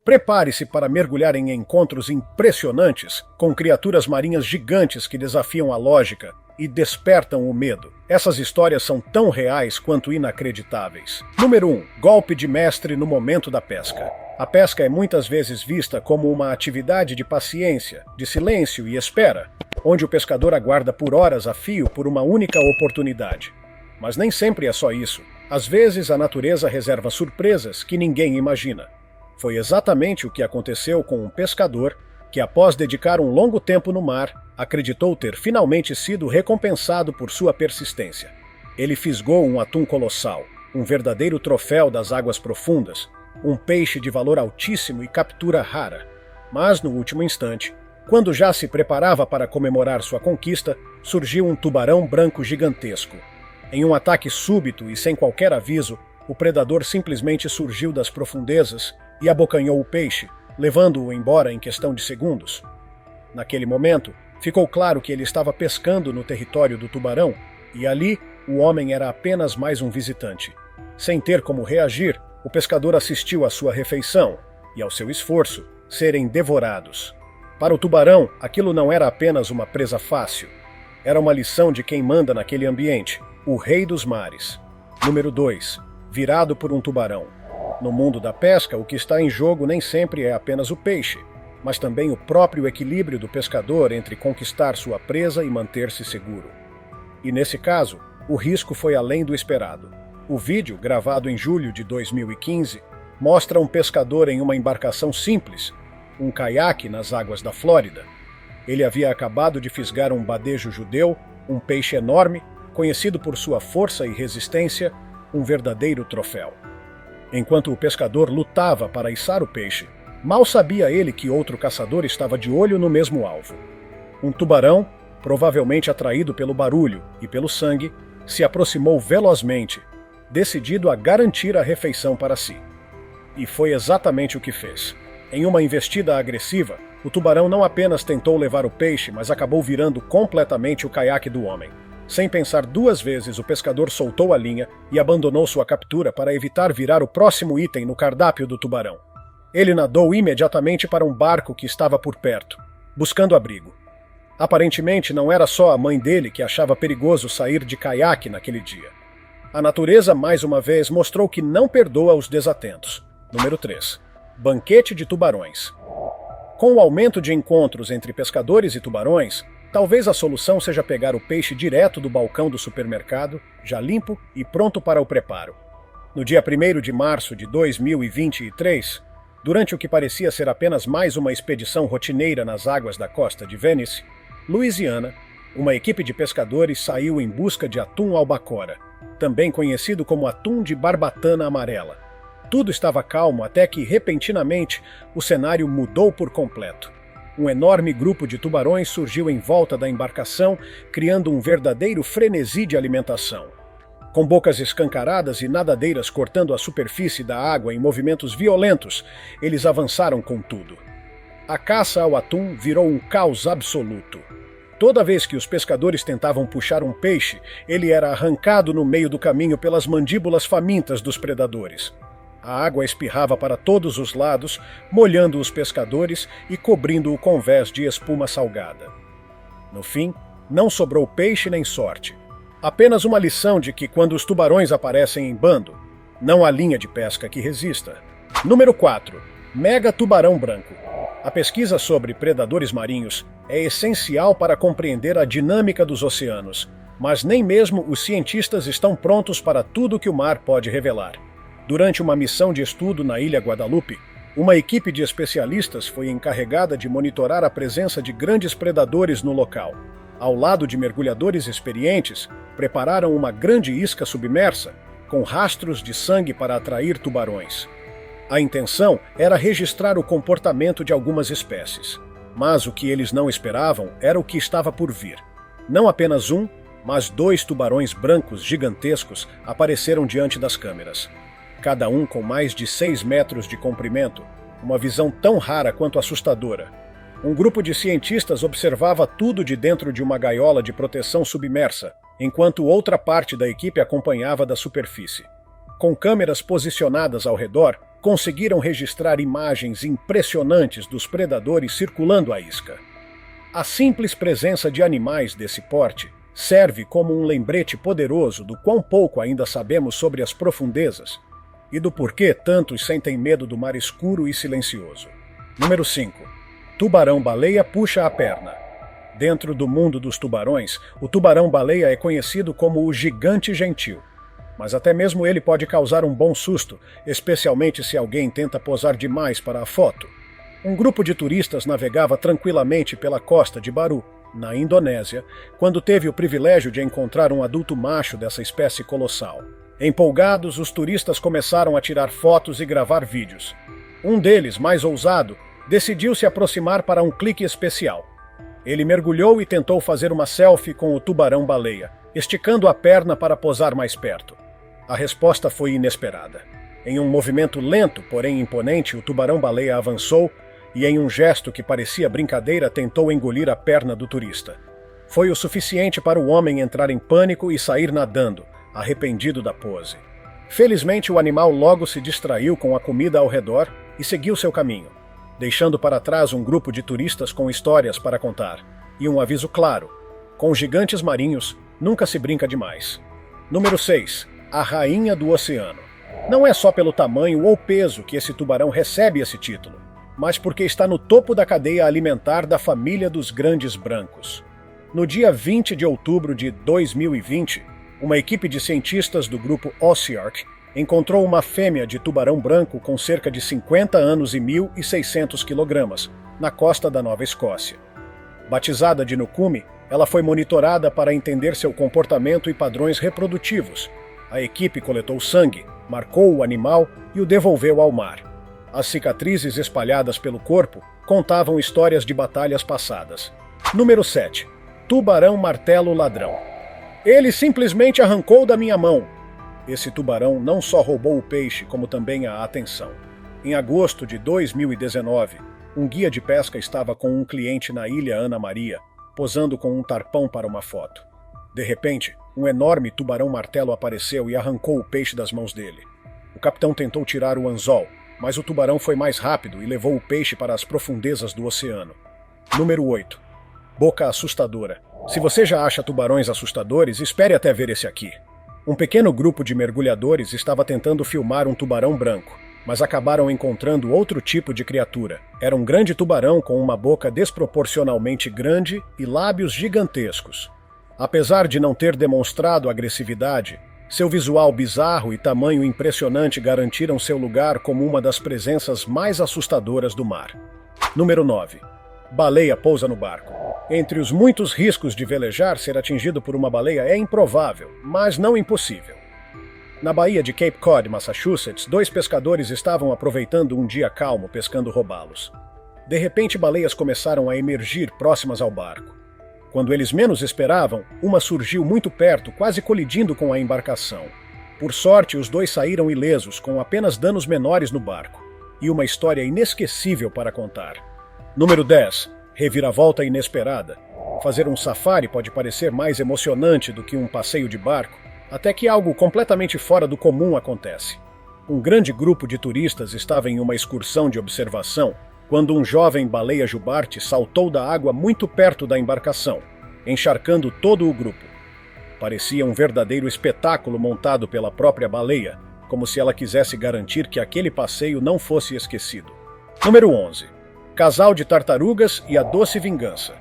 Prepare-se para mergulhar em encontros impressionantes com criaturas marinhas gigantes que desafiam a lógica e despertam o medo. Essas histórias são tão reais quanto inacreditáveis. Número 1. Golpe de mestre no momento da pesca. A pesca é muitas vezes vista como uma atividade de paciência, de silêncio e espera, onde o pescador aguarda por horas a fio por uma única oportunidade. Mas nem sempre é só isso. Às vezes a natureza reserva surpresas que ninguém imagina. Foi exatamente o que aconteceu com um pescador que, após dedicar um longo tempo no mar, acreditou ter finalmente sido recompensado por sua persistência. Ele fisgou um atum colossal, um verdadeiro troféu das águas profundas, um peixe de valor altíssimo e captura rara. Mas, no último instante, quando já se preparava para comemorar sua conquista, surgiu um tubarão branco gigantesco. Em um ataque súbito e sem qualquer aviso, o predador simplesmente surgiu das profundezas e abocanhou o peixe, levando-o embora em questão de segundos. Naquele momento, ficou claro que ele estava pescando no território do tubarão, e ali o homem era apenas mais um visitante. Sem ter como reagir, o pescador assistiu à sua refeição e ao seu esforço serem devorados. Para o tubarão, aquilo não era apenas uma presa fácil. Era uma lição de quem manda naquele ambiente, o rei dos mares. Número 2. Virado por um tubarão. No mundo da pesca, o que está em jogo nem sempre é apenas o peixe, mas também o próprio equilíbrio do pescador entre conquistar sua presa e manter-se seguro. E nesse caso, o risco foi além do esperado. O vídeo, gravado em julho de 2015, mostra um pescador em uma embarcação simples, um caiaque nas águas da Flórida. Ele havia acabado de fisgar um badejo judeu, um peixe enorme, conhecido por sua força e resistência, um verdadeiro troféu. Enquanto o pescador lutava para içar o peixe, mal sabia ele que outro caçador estava de olho no mesmo alvo. Um tubarão, provavelmente atraído pelo barulho e pelo sangue, se aproximou velozmente, decidido a garantir a refeição para si. E foi exatamente o que fez. Em uma investida agressiva, o tubarão não apenas tentou levar o peixe, mas acabou virando completamente o caiaque do homem. Sem pensar duas vezes, o pescador soltou a linha e abandonou sua captura para evitar virar o próximo item no cardápio do tubarão. Ele nadou imediatamente para um barco que estava por perto, buscando abrigo. Aparentemente, não era só a mãe dele que achava perigoso sair de caiaque naquele dia. A natureza, mais uma vez, mostrou que não perdoa os desatentos. Número 3. Banquete de tubarões. Com o aumento de encontros entre pescadores e tubarões, talvez a solução seja pegar o peixe direto do balcão do supermercado, já limpo e pronto para o preparo. No dia 1º de março de 2023, durante o que parecia ser apenas mais uma expedição rotineira nas águas da costa de Venice, Louisiana, uma equipe de pescadores saiu em busca de atum albacora, também conhecido como atum de barbatana amarela. Tudo estava calmo até que, repentinamente, o cenário mudou por completo. Um enorme grupo de tubarões surgiu em volta da embarcação, criando um verdadeiro frenesi de alimentação. Com bocas escancaradas e nadadeiras cortando a superfície da água em movimentos violentos, eles avançaram com tudo. A caça ao atum virou um caos absoluto. Toda vez que os pescadores tentavam puxar um peixe, ele era arrancado no meio do caminho pelas mandíbulas famintas dos predadores. A água espirrava para todos os lados, molhando os pescadores e cobrindo o convés de espuma salgada. No fim, não sobrou peixe nem sorte. Apenas uma lição de que quando os tubarões aparecem em bando, não há linha de pesca que resista. Número 4. Mega tubarão branco. A pesquisa sobre predadores marinhos é essencial para compreender a dinâmica dos oceanos, mas nem mesmo os cientistas estão prontos para tudo que o mar pode revelar. Durante uma missão de estudo na Ilha Guadalupe, uma equipe de especialistas foi encarregada de monitorar a presença de grandes predadores no local. Ao lado de mergulhadores experientes, prepararam uma grande isca submersa, com rastros de sangue para atrair tubarões. A intenção era registrar o comportamento de algumas espécies. Mas o que eles não esperavam era o que estava por vir. Não apenas um, mas 2 tubarões brancos gigantescos apareceram diante das câmeras. Cada um com mais de 6 metros de comprimento, uma visão tão rara quanto assustadora. Um grupo de cientistas observava tudo de dentro de uma gaiola de proteção submersa, enquanto outra parte da equipe acompanhava da superfície. Com câmeras posicionadas ao redor, conseguiram registrar imagens impressionantes dos predadores circulando a isca. A simples presença de animais desse porte serve como um lembrete poderoso do quão pouco ainda sabemos sobre as profundezas e do porquê tantos sentem medo do mar escuro e silencioso. Número 5. Tubarão-baleia puxa a perna. Dentro do mundo dos tubarões, o tubarão-baleia é conhecido como o gigante gentil. Mas até mesmo ele pode causar um bom susto, especialmente se alguém tenta posar demais para a foto. Um grupo de turistas navegava tranquilamente pela costa de Baru, na Indonésia, quando teve o privilégio de encontrar um adulto macho dessa espécie colossal. Empolgados, os turistas começaram a tirar fotos e gravar vídeos. Um deles, mais ousado, decidiu se aproximar para um clique especial. Ele mergulhou e tentou fazer uma selfie com o tubarão-baleia, esticando a perna para posar mais perto. A resposta foi inesperada. Em um movimento lento, porém imponente, o tubarão-baleia avançou e, em um gesto que parecia brincadeira, tentou engolir a perna do turista. Foi o suficiente para o homem entrar em pânico e sair nadando, arrependido da pose. Felizmente, o animal logo se distraiu com a comida ao redor e seguiu seu caminho, deixando para trás um grupo de turistas com histórias para contar e um aviso claro: com gigantes marinhos, nunca se brinca demais. Número 6. A rainha do oceano. Não é só pelo tamanho ou peso que esse tubarão recebe esse título, mas porque está no topo da cadeia alimentar da família dos grandes brancos. No dia 20 de outubro de 2020, uma equipe de cientistas do grupo Oceark encontrou uma fêmea de tubarão branco com cerca de 50 anos e 1.600 quilogramas, na costa da Nova Escócia. Batizada de Nukumi, ela foi monitorada para entender seu comportamento e padrões reprodutivos. A equipe coletou sangue, marcou o animal e o devolveu ao mar. As cicatrizes espalhadas pelo corpo contavam histórias de batalhas passadas. Número 7. Tubarão martelo ladrão. Ele simplesmente arrancou da minha mão. Esse tubarão não só roubou o peixe, como também a atenção. Em agosto de 2019, um guia de pesca estava com um cliente na ilha Ana Maria, posando com um tarpão para uma foto. De repente, um enorme tubarão-martelo apareceu e arrancou o peixe das mãos dele. O capitão tentou tirar o anzol, mas o tubarão foi mais rápido e levou o peixe para as profundezas do oceano. Número 8. Boca assustadora. Se você já acha tubarões assustadores, espere até ver esse aqui. Um pequeno grupo de mergulhadores estava tentando filmar um tubarão branco, mas acabaram encontrando outro tipo de criatura. Era um grande tubarão com uma boca desproporcionalmente grande e lábios gigantescos. Apesar de não ter demonstrado agressividade, seu visual bizarro e tamanho impressionante garantiram seu lugar como uma das presenças mais assustadoras do mar. Número 9. Baleia pousa no barco. Entre os muitos riscos de velejar, ser atingido por uma baleia é improvável, mas não impossível. Na baía de Cape Cod, Massachusetts, 2 pescadores estavam aproveitando um dia calmo pescando robalos. De repente, baleias começaram a emergir próximas ao barco. Quando eles menos esperavam, uma surgiu muito perto, quase colidindo com a embarcação. Por sorte, os 2 saíram ilesos, com apenas danos menores no barco. E uma história inesquecível para contar. Número 10. Reviravolta inesperada. Fazer um safari pode parecer mais emocionante do que um passeio de barco, até que algo completamente fora do comum acontece. Um grande grupo de turistas estava em uma excursão de observação quando um jovem baleia jubarte saltou da água muito perto da embarcação, encharcando todo o grupo. Parecia um verdadeiro espetáculo montado pela própria baleia, como se ela quisesse garantir que aquele passeio não fosse esquecido. Número 11. Casal de tartarugas e a doce vingança.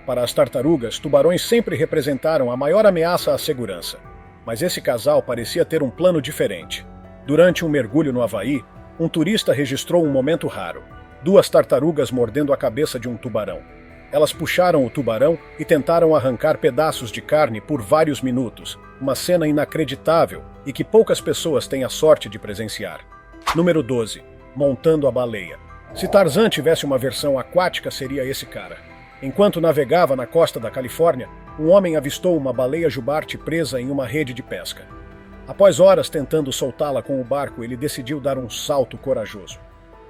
Para as tartarugas, tubarões sempre representaram a maior ameaça à segurança. Mas esse casal parecia ter um plano diferente. Durante um mergulho no Havaí, um turista registrou um momento raro. 2 tartarugas mordendo a cabeça de um tubarão. Elas puxaram o tubarão e tentaram arrancar pedaços de carne por vários minutos. Uma cena inacreditável e que poucas pessoas têm a sorte de presenciar. Número 12. Montando a baleia. Se Tarzan tivesse uma versão aquática, seria esse cara. Enquanto navegava na costa da Califórnia, um homem avistou uma baleia jubarte presa em uma rede de pesca. Após horas tentando soltá-la com o barco, ele decidiu dar um salto corajoso.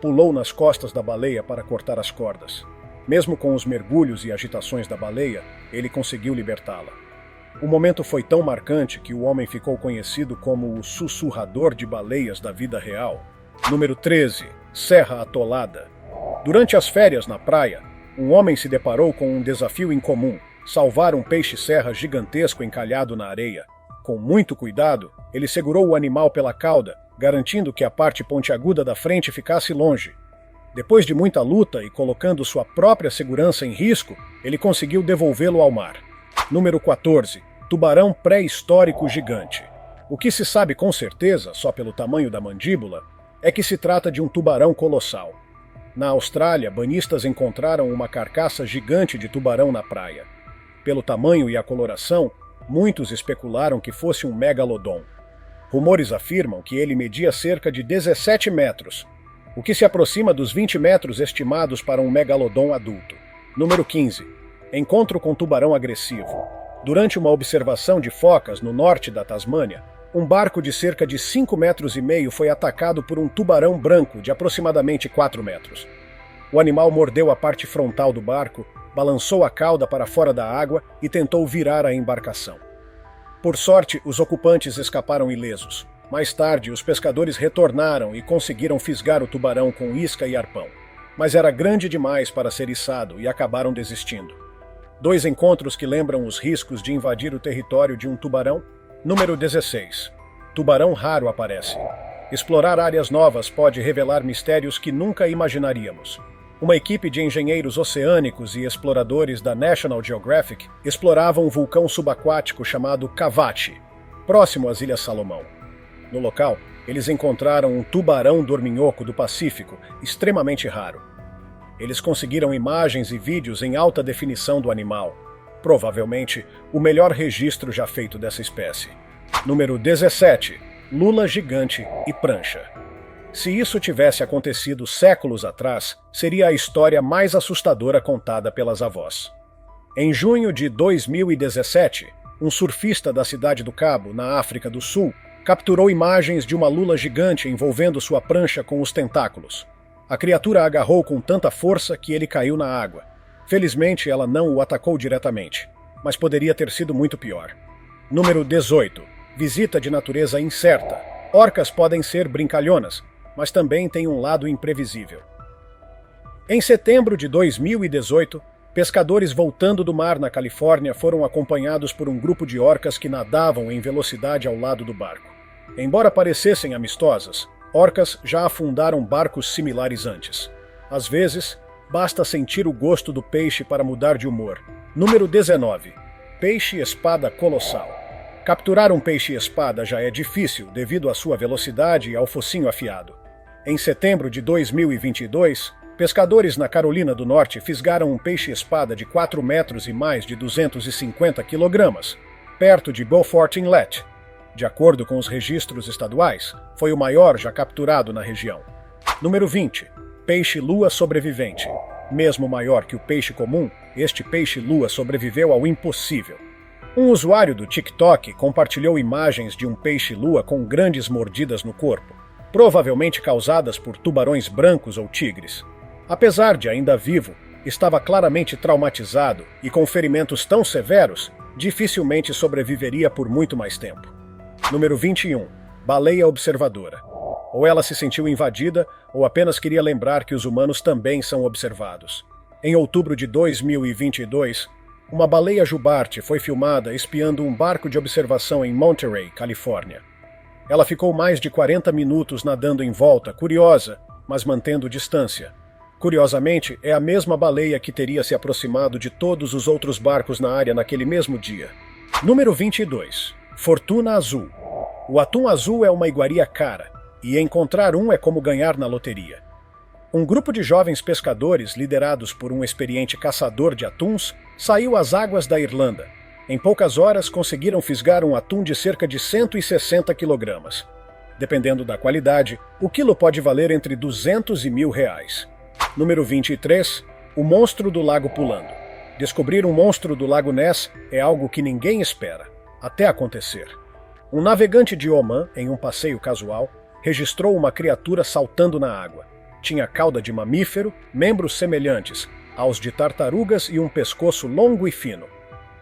Pulou nas costas da baleia para cortar as cordas. Mesmo com os mergulhos e agitações da baleia, ele conseguiu libertá-la. O momento foi tão marcante que o homem ficou conhecido como o sussurrador de baleias da vida real. Número 13. Serra Atolada. Durante as férias na praia, um homem se deparou com um desafio incomum: salvar um peixe-serra gigantesco encalhado na areia. Com muito cuidado, ele segurou o animal pela cauda, garantindo que a parte pontiaguda da frente ficasse longe. Depois de muita luta e colocando sua própria segurança em risco, ele conseguiu devolvê-lo ao mar. Número 14. Tubarão pré-histórico gigante. O que se sabe com certeza, só pelo tamanho da mandíbula, é que se trata de um tubarão colossal. Na Austrália, banhistas encontraram uma carcaça gigante de tubarão na praia. Pelo tamanho e a coloração, muitos especularam que fosse um megalodon. Rumores afirmam que ele media cerca de 17 metros, o que se aproxima dos 20 metros estimados para um megalodon adulto. Número 15. Encontro com tubarão agressivo. Durante uma observação de focas no norte da Tasmânia, um barco de cerca de 5,5 metros foi atacado por um tubarão branco de aproximadamente 4 metros. O animal mordeu a parte frontal do barco, balançou a cauda para fora da água e tentou virar a embarcação. Por sorte, os ocupantes escaparam ilesos. Mais tarde, os pescadores retornaram e conseguiram fisgar o tubarão com isca e arpão. Mas era grande demais para ser içado e acabaram desistindo. 2 encontros que lembram os riscos de invadir o território de um tubarão. Número 16. Tubarão raro aparece. Explorar áreas novas pode revelar mistérios que nunca imaginaríamos. Uma equipe de engenheiros oceânicos e exploradores da National Geographic explorava um vulcão subaquático chamado Cavite, próximo às Ilhas Salomão. No local, eles encontraram um tubarão dorminhoco do Pacífico, extremamente raro. Eles conseguiram imagens e vídeos em alta definição do animal, provavelmente o melhor registro já feito dessa espécie. Número 17. Lula gigante e prancha. Se isso tivesse acontecido séculos atrás, seria a história mais assustadora contada pelas avós. Em junho de 2017, um surfista da Cidade do Cabo, na África do Sul, capturou imagens de uma lula gigante envolvendo sua prancha com os tentáculos. A criatura agarrou com tanta força que ele caiu na água. Felizmente, ela não o atacou diretamente, mas poderia ter sido muito pior. Número 18. Visita de natureza incerta. Orcas podem ser brincalhonas, mas também têm um lado imprevisível. Em setembro de 2018, pescadores voltando do mar na Califórnia foram acompanhados por um grupo de orcas que nadavam em velocidade ao lado do barco. Embora parecessem amistosas, orcas já afundaram barcos similares antes. Às vezes, basta sentir o gosto do peixe para mudar de humor. Número 19. Peixe-espada colossal. Capturar um peixe-espada já é difícil devido à sua velocidade e ao focinho afiado. Em setembro de 2022, pescadores na Carolina do Norte fisgaram um peixe-espada de 4 metros e mais de 250 quilogramas, perto de Beaufort Inlet. De acordo com os registros estaduais, foi o maior já capturado na região. Número 20. Peixe-lua sobrevivente. Mesmo maior que o peixe comum, este peixe-lua sobreviveu ao impossível. Um usuário do TikTok compartilhou imagens de um peixe-lua com grandes mordidas no corpo, provavelmente causadas por tubarões brancos ou tigres. Apesar de ainda vivo, estava claramente traumatizado e com ferimentos tão severos, dificilmente sobreviveria por muito mais tempo. Número 21. Baleia observadora. Ou ela se sentiu invadida, ou apenas queria lembrar que os humanos também são observados. Em outubro de 2022, uma baleia jubarte foi filmada espiando um barco de observação em Monterey, Califórnia. Ela ficou mais de 40 minutos nadando em volta, curiosa, mas mantendo distância. Curiosamente, é a mesma baleia que teria se aproximado de todos os outros barcos na área naquele mesmo dia. Número 22. Fortuna azul. O atum azul é uma iguaria cara, e encontrar um é como ganhar na loteria. Um grupo de jovens pescadores, liderados por um experiente caçador de atuns, saiu às águas da Irlanda. Em poucas horas, conseguiram fisgar um atum de cerca de 160 quilogramas. Dependendo da qualidade, o quilo pode valer entre 200 e R$1.000. Número 23. O monstro do lago pulando. Descobrir um monstro do lago Ness é algo que ninguém espera, até acontecer. Um navegante de Omã, em um passeio casual, registrou uma criatura saltando na água. Tinha cauda de mamífero, membros semelhantes aos de tartarugas e um pescoço longo e fino.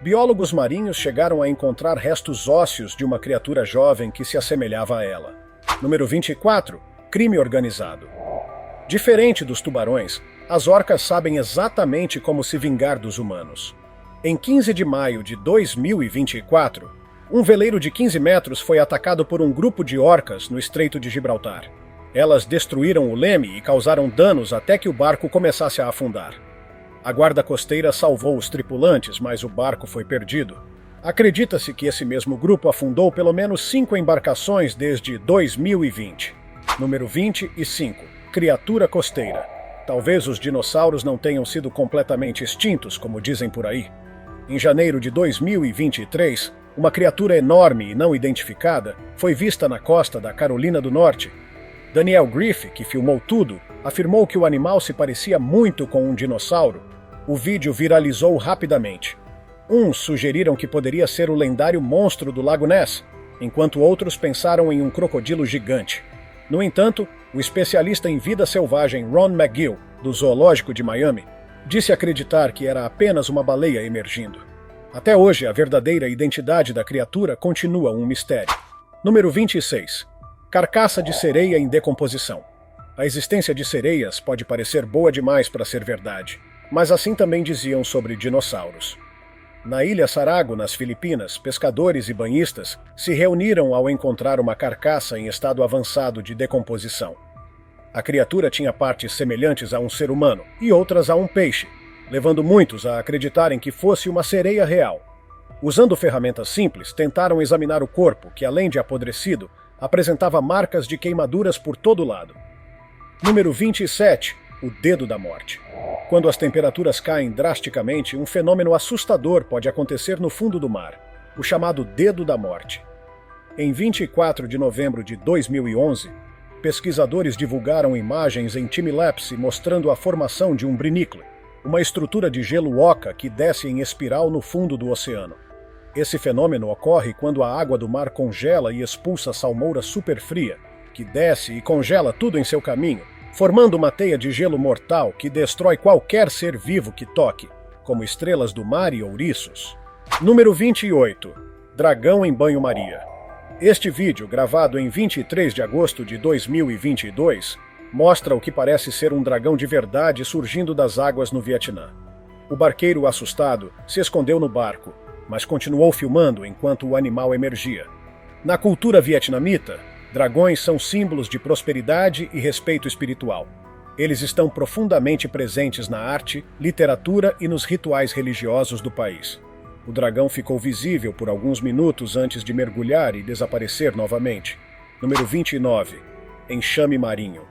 Biólogos marinhos chegaram a encontrar restos ósseos de uma criatura jovem que se assemelhava a ela. Número 24. crime organizado. Diferente dos tubarões, as orcas sabem exatamente como se vingar dos humanos. Em 15 de maio de 2024, um veleiro de 15 metros foi atacado por um grupo de orcas no Estreito de Gibraltar. Elas destruíram o leme e causaram danos até que o barco começasse a afundar. A guarda costeira salvou os tripulantes, mas o barco foi perdido. Acredita-se que esse mesmo grupo afundou pelo menos 5 embarcações desde 2020. Número 25. Criatura costeira. Talvez os dinossauros não tenham sido completamente extintos, como dizem por aí. Em janeiro de 2023, uma criatura enorme e não identificada foi vista na costa da Carolina do Norte. Daniel Griffith, que filmou tudo, afirmou que o animal se parecia muito com um dinossauro. O vídeo viralizou rapidamente. Uns sugeriram que poderia ser o lendário monstro do Lago Ness, enquanto outros pensaram em um crocodilo gigante. No entanto, o especialista em vida selvagem Ron McGill, do Zoológico de Miami, disse acreditar que era apenas uma baleia emergindo. Até hoje, a verdadeira identidade da criatura continua um mistério. Número 26. Carcaça de sereia em decomposição. A existência de sereias pode parecer boa demais para ser verdade, mas assim também diziam sobre dinossauros. Na ilha Sarago, nas Filipinas, pescadores e banhistas se reuniram ao encontrar uma carcaça em estado avançado de decomposição. A criatura tinha partes semelhantes a um ser humano e outras a um peixe, levando muitos a acreditarem que fosse uma sereia real. Usando ferramentas simples, tentaram examinar o corpo, que além de apodrecido, apresentava marcas de queimaduras por todo lado. Número 27. O dedo da morte. Quando as temperaturas caem drasticamente, um fenômeno assustador pode acontecer no fundo do mar, o chamado dedo da morte. Em 24 de novembro de 2011, pesquisadores divulgaram imagens em time-lapse mostrando a formação de um brinícle, uma estrutura de gelo oca que desce em espiral no fundo do oceano. Esse fenômeno ocorre quando a água do mar congela e expulsa salmoura superfria, que desce e congela tudo em seu caminho, formando uma teia de gelo mortal que destrói qualquer ser vivo que toque, como estrelas do mar e ouriços. Número 28. Dragão em banho-maria. Este vídeo, gravado em 23 de agosto de 2022, mostra o que parece ser um dragão de verdade surgindo das águas no Vietnã. O barqueiro, assustado, se escondeu no barco, mas continuou filmando enquanto o animal emergia. Na cultura vietnamita, dragões são símbolos de prosperidade e respeito espiritual. Eles estão profundamente presentes na arte, literatura e nos rituais religiosos do país. O dragão ficou visível por alguns minutos antes de mergulhar e desaparecer novamente. Número 29. Enxame marinho.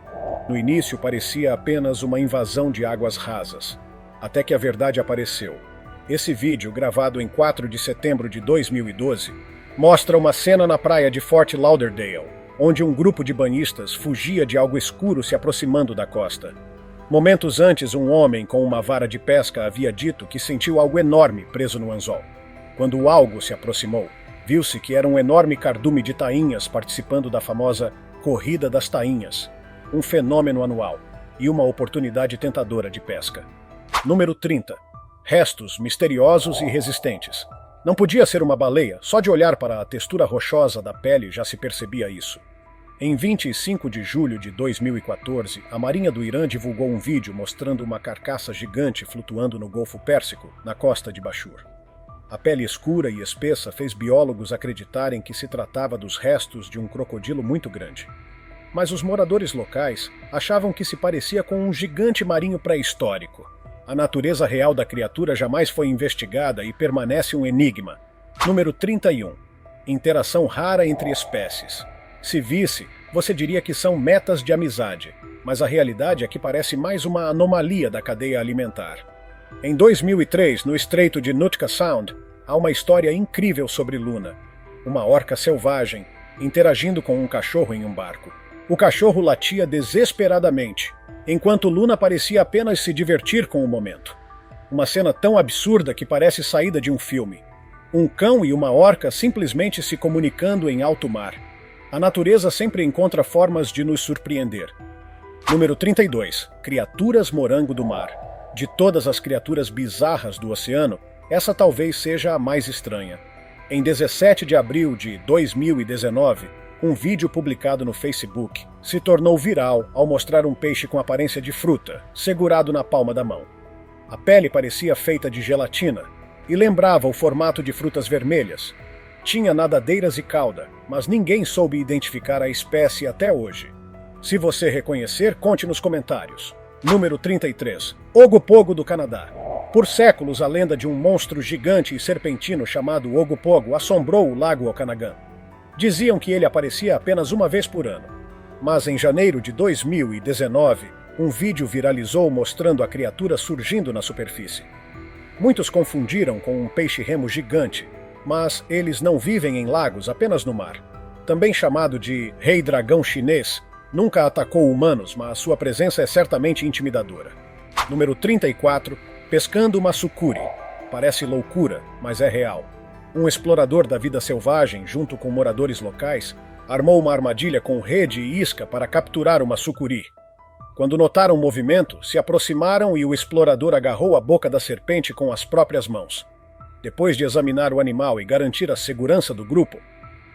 No início parecia apenas uma invasão de águas rasas, até que a verdade apareceu. Esse vídeo, gravado em 4 de setembro de 2012, mostra uma cena na praia de Fort Lauderdale, onde um grupo de banhistas fugia de algo escuro se aproximando da costa. Momentos antes, um homem com uma vara de pesca havia dito que sentiu algo enorme preso no anzol. Quando o algo se aproximou, viu-se que era um enorme cardume de tainhas participando da famosa Corrida das Tainhas, um fenômeno anual e uma oportunidade tentadora de pesca. Número 30. Restos misteriosos e resistentes. Não podia ser uma baleia, só de olhar para a textura rochosa da pele já se percebia isso. Em 25 de julho de 2014, a Marinha do Irã divulgou um vídeo mostrando uma carcaça gigante flutuando no Golfo Pérsico, na costa de Bashur. A pele escura e espessa fez biólogos acreditarem que se tratava dos restos de um crocodilo muito grande. Mas os moradores locais achavam que se parecia com um gigante marinho pré-histórico. A natureza real da criatura jamais foi investigada e permanece um enigma. Número 31. Interação rara entre espécies. Se visse, você diria que são metas de amizade, mas a realidade é que parece mais uma anomalia da cadeia alimentar. Em 2003, no Estreito de Nootka Sound, há uma história incrível sobre Luna, uma orca selvagem, interagindo com um cachorro em um barco. O cachorro latia desesperadamente, enquanto Luna parecia apenas se divertir com o momento. Uma cena tão absurda que parece saída de um filme. Um cão e uma orca simplesmente se comunicando em alto mar. A natureza sempre encontra formas de nos surpreender. Número 32. Criaturas morango do mar. De todas as criaturas bizarras do oceano, essa talvez seja a mais estranha. Em 17 de abril de 2019, Um vídeo publicado no Facebook se tornou viral ao mostrar um peixe com aparência de fruta, segurado na palma da mão. A pele parecia feita de gelatina e lembrava o formato de frutas vermelhas. Tinha nadadeiras e cauda, mas ninguém soube identificar a espécie até hoje. Se você reconhecer, conte nos comentários. Número 33. Ogopogo do Canadá. Por séculos, a lenda de um monstro gigante e serpentino chamado Ogopogo assombrou o lago Okanagan. Diziam que ele aparecia apenas uma vez por ano. Mas em janeiro de 2019, um vídeo viralizou mostrando a criatura surgindo na superfície. Muitos confundiram com um peixe-remo gigante, mas eles não vivem em lagos, apenas no mar. Também chamado de Rei Dragão Chinês, nunca atacou humanos, mas sua presença é certamente intimidadora. Número 34. Pescando uma sucuri. Parece loucura, mas é real. Um explorador da vida selvagem, junto com moradores locais, armou uma armadilha com rede e isca para capturar uma sucuri. Quando notaram o movimento, se aproximaram e o explorador agarrou a boca da serpente com as próprias mãos. Depois de examinar o animal e garantir a segurança do grupo,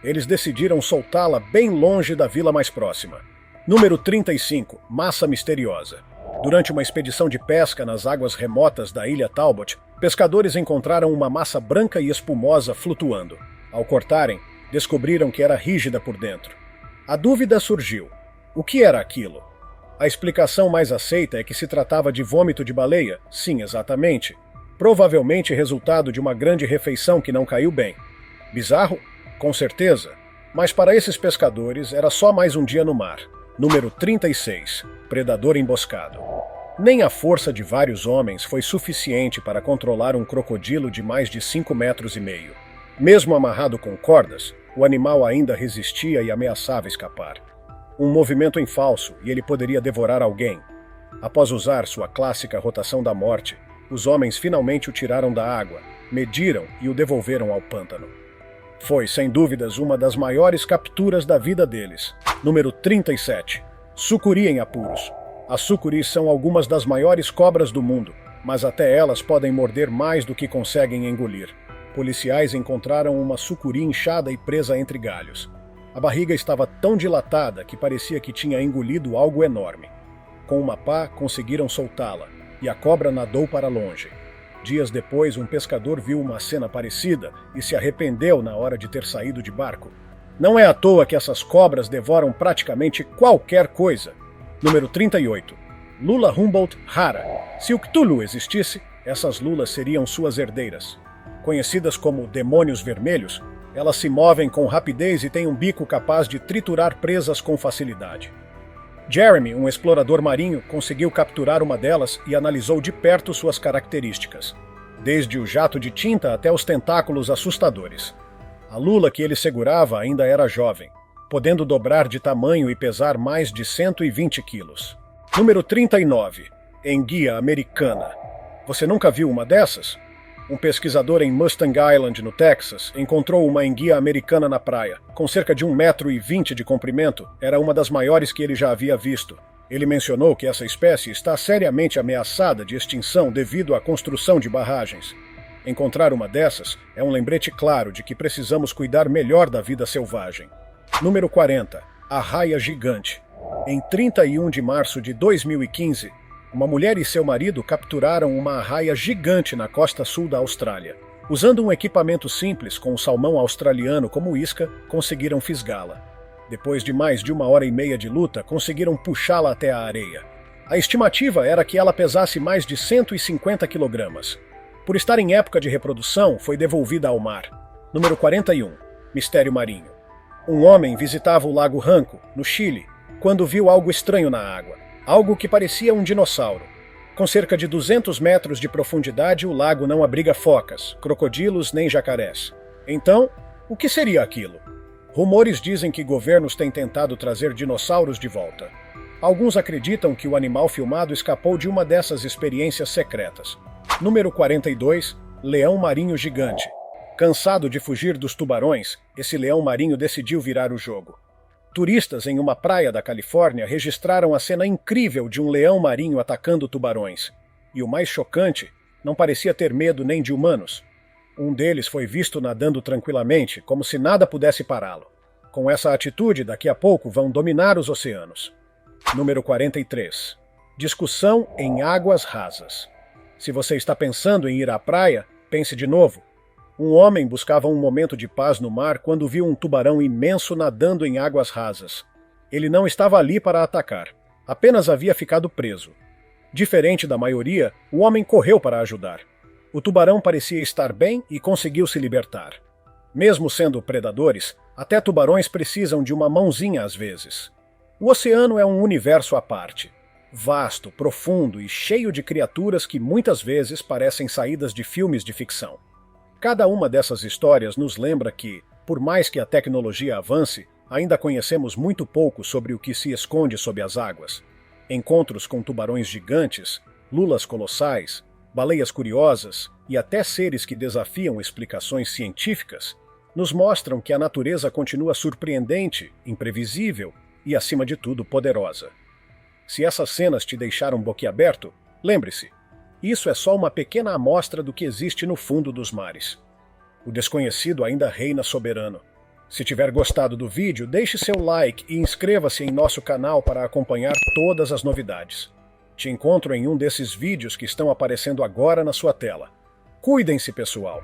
eles decidiram soltá-la bem longe da vila mais próxima. Número 35. Massa misteriosa. Durante uma expedição de pesca nas águas remotas da ilha Talbot, pescadores encontraram uma massa branca e espumosa flutuando. Ao cortarem, descobriram que era rígida por dentro. A dúvida surgiu. O que era aquilo? A explicação mais aceita é que se tratava de vômito de baleia. Sim, exatamente. Provavelmente resultado de uma grande refeição que não caiu bem. Bizarro? Com certeza. Mas para esses pescadores era só mais um dia no mar. Número 36. Predador emboscado. Nem a força de vários homens foi suficiente para controlar um crocodilo de mais de 5,5 metros. Mesmo amarrado com cordas, o animal ainda resistia e ameaçava escapar. Um movimento em falso e ele poderia devorar alguém. Após usar sua clássica rotação da morte, os homens finalmente o tiraram da água, mediram e o devolveram ao pântano. Foi, sem dúvidas, uma das maiores capturas da vida deles. Número 37. Sucuri em apuros. As sucuris são algumas das maiores cobras do mundo, mas até elas podem morder mais do que conseguem engolir. Policiais encontraram uma sucuri inchada e presa entre galhos. A barriga estava tão dilatada que parecia que tinha engolido algo enorme. Com uma pá, conseguiram soltá-la, e a cobra nadou para longe. Dias depois, um pescador viu uma cena parecida e se arrependeu na hora de ter saído de barco. Não é à toa que essas cobras devoram praticamente qualquer coisa. Número 38. Lula Humboldt rara. Se o Cthulhu existisse, essas lulas seriam suas herdeiras. Conhecidas como demônios vermelhos, elas se movem com rapidez e têm um bico capaz de triturar presas com facilidade. Jeremy, um explorador marinho, conseguiu capturar uma delas e analisou de perto suas características, desde o jato de tinta até os tentáculos assustadores. A lula que ele segurava ainda era jovem, podendo dobrar de tamanho e pesar mais de 120 quilos. Número 39. Enguia americana. Você nunca viu uma dessas? Um pesquisador em Mustang Island, no Texas, encontrou uma enguia americana na praia. Com cerca de 1,20 m de comprimento, era uma das maiores que ele já havia visto. Ele mencionou que essa espécie está seriamente ameaçada de extinção devido à construção de barragens. Encontrar uma dessas é um lembrete claro de que precisamos cuidar melhor da vida selvagem. Número 40. Arraia gigante. Em 31 de março de 2015, uma mulher e seu marido capturaram uma arraia gigante na costa sul da Austrália. Usando um equipamento simples com o salmão australiano como isca, conseguiram fisgá-la. Depois de mais de 1h30 de luta, conseguiram puxá-la até a areia. A estimativa era que ela pesasse mais de 150 kg. Por estar em época de reprodução, foi devolvida ao mar. Número 41. Mistério marinho. Um homem visitava o Lago Ranco, no Chile, quando viu algo estranho na água. Algo que parecia um dinossauro. Com cerca de 200 metros de profundidade, o lago não abriga focas, crocodilos nem jacarés. Então, o que seria aquilo? Rumores dizem que governos têm tentado trazer dinossauros de volta. Alguns acreditam que o animal filmado escapou de uma dessas experiências secretas. Número 42. Leão marinho gigante. Cansado de fugir dos tubarões, esse leão marinho decidiu virar o jogo. Turistas em uma praia da Califórnia registraram a cena incrível de um leão marinho atacando tubarões. E o mais chocante, não parecia ter medo nem de humanos. Um deles foi visto nadando tranquilamente, como se nada pudesse pará-lo. Com essa atitude, daqui a pouco vão dominar os oceanos. Número 43. Discussão em águas rasas. Se você está pensando em ir à praia, pense de novo. Um homem buscava um momento de paz no mar quando viu um tubarão imenso nadando em águas rasas. Ele não estava ali para atacar, apenas havia ficado preso. Diferente da maioria, o homem correu para ajudar. O tubarão parecia estar bem e conseguiu se libertar. Mesmo sendo predadores, até tubarões precisam de uma mãozinha às vezes. O oceano é um universo à parte. Vasto, profundo e cheio de criaturas que muitas vezes parecem saídas de filmes de ficção. Cada uma dessas histórias nos lembra que, por mais que a tecnologia avance, ainda conhecemos muito pouco sobre o que se esconde sob as águas. Encontros com tubarões gigantes, lulas colossais, baleias curiosas e até seres que desafiam explicações científicas nos mostram que a natureza continua surpreendente, imprevisível e, acima de tudo, poderosa. Se essas cenas te deixaram boquiaberto, lembre-se, isso é só uma pequena amostra do que existe no fundo dos mares. O desconhecido ainda reina soberano. Se tiver gostado do vídeo, deixe seu like e inscreva-se em nosso canal para acompanhar todas as novidades. Te encontro em um desses vídeos que estão aparecendo agora na sua tela. Cuidem-se, pessoal!